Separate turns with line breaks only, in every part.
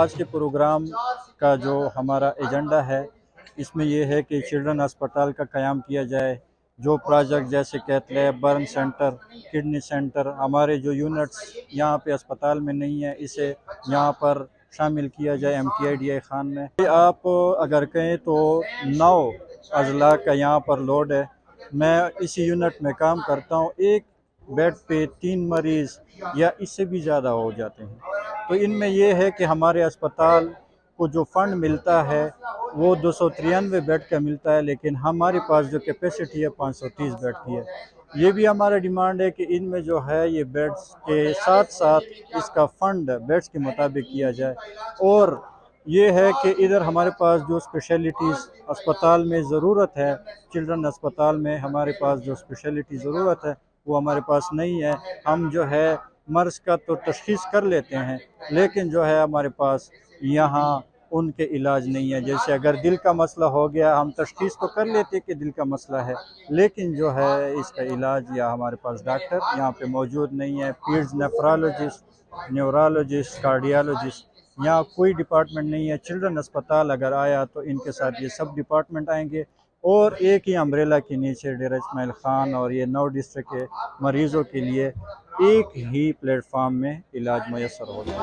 आज के प्रोग्राम का जो हमारा एजेंडा है, इसमें यह है कि चिल्ड्रन अस्पताल का क़याम किया जाए। जो प्रोजेक्ट जैसे cath lab, burn centre, kidney centre, हमारे जो यूनिट्स यहाँ पे अस्पताल में नहीं है, इसे यहाँ पर शामिल किया जाए MTIDI खान में। आप अगर कहें तो 9 अजला का यहाँ पर लोड है। मैं इसी यूनिट में काम करता हूँ। एक बेड पे 3 मरीज़ या इससे भी ज़्यादा हो जाते हैं। तो इनमें यह है कि हमारे अस्पताल को जो फ़ंड मिलता है वो 293 बेड का मिलता है, लेकिन हमारे पास जो कैपेसिटी है 530 बेड की है। ये भी हमारा डिमांड है कि इनमें जो है ये बेड्स के साथ साथ इसका फ़ंड बेड्स के मुताबिक किया जाए। और ये है कि इधर हमारे पास जो स्पेशलिटीज़ अस्पताल में ज़रूरत है, चिल्ड्रन अस्पताल में हमारे पास जो स्पेशलिटी ज़रूरत है वो हमारे पास नहीं है। हम जो है मर्ज़ का तो तशख़ीस कर लेते हैं, लेकिन जो है हमारे पास यहाँ उनके इलाज नहीं है। जैसे अगर दिल का मसला हो गया, हम तशख़ीस तो कर लेते कि दिल का मसला है, लेकिन जो है इसका इलाज या हमारे पास डॉक्टर यहाँ पे मौजूद नहीं है। पीड्स नेफ्रोलॉजिस्ट, न्यूरोलॉजिस्ट, कार्डियोलॉजिस्ट, यहाँ कोई डिपार्टमेंट नहीं है। चिल्ड्रन अस्पताल अगर आया तो इनके साथ ये सब डिपार्टमेंट आएंगे और एक ही अम्ब्रेला के नीचे डेरा इस्माइल ख़ान और ये 9 डिस्ट्रिक्ट के मरीज़ों के लिए एक ही प्लेटफार्म में इलाज मैसर होता है।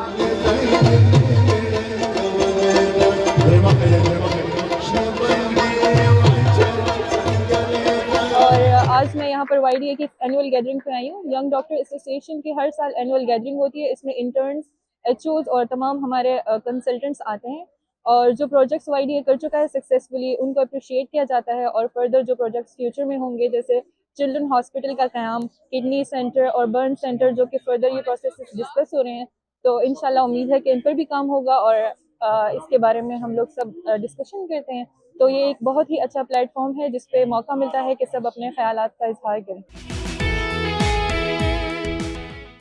और आज मैं यहाँ पर YDA की एनुअल गैदरिंग पे आई हूँ। यंग डॉक्टर एसोसिएशन की हर साल एनुअल गैदरिंग होती है। इसमें इंटर्न्स, HOs और तमाम हमारे कंसल्टेंट्स आते हैं और जो प्रोजेक्ट्स YDA कर चुका है सक्सेसफुली उनको अप्रिशिएट किया जाता है और फर्दर जो प्रोजेक्ट्स फ्यूचर में होंगे, जैसे चिल्ड्रन हॉस्पिटल का क़याम, किडनी सेंटर और बर्न सेंटर, जो कि फर्दर ये प्रोसेस डिस्कस हो रहे हैं, तो इंशाल्लाह उम्मीद है कि इन पर भी काम होगा और इसके बारे में हम लोग सब डिस्कशन करते हैं। तो ये एक बहुत ही अच्छा प्लेटफॉर्म है जिस पे मौका मिलता है कि सब अपने ख्यालात का इजहार करें।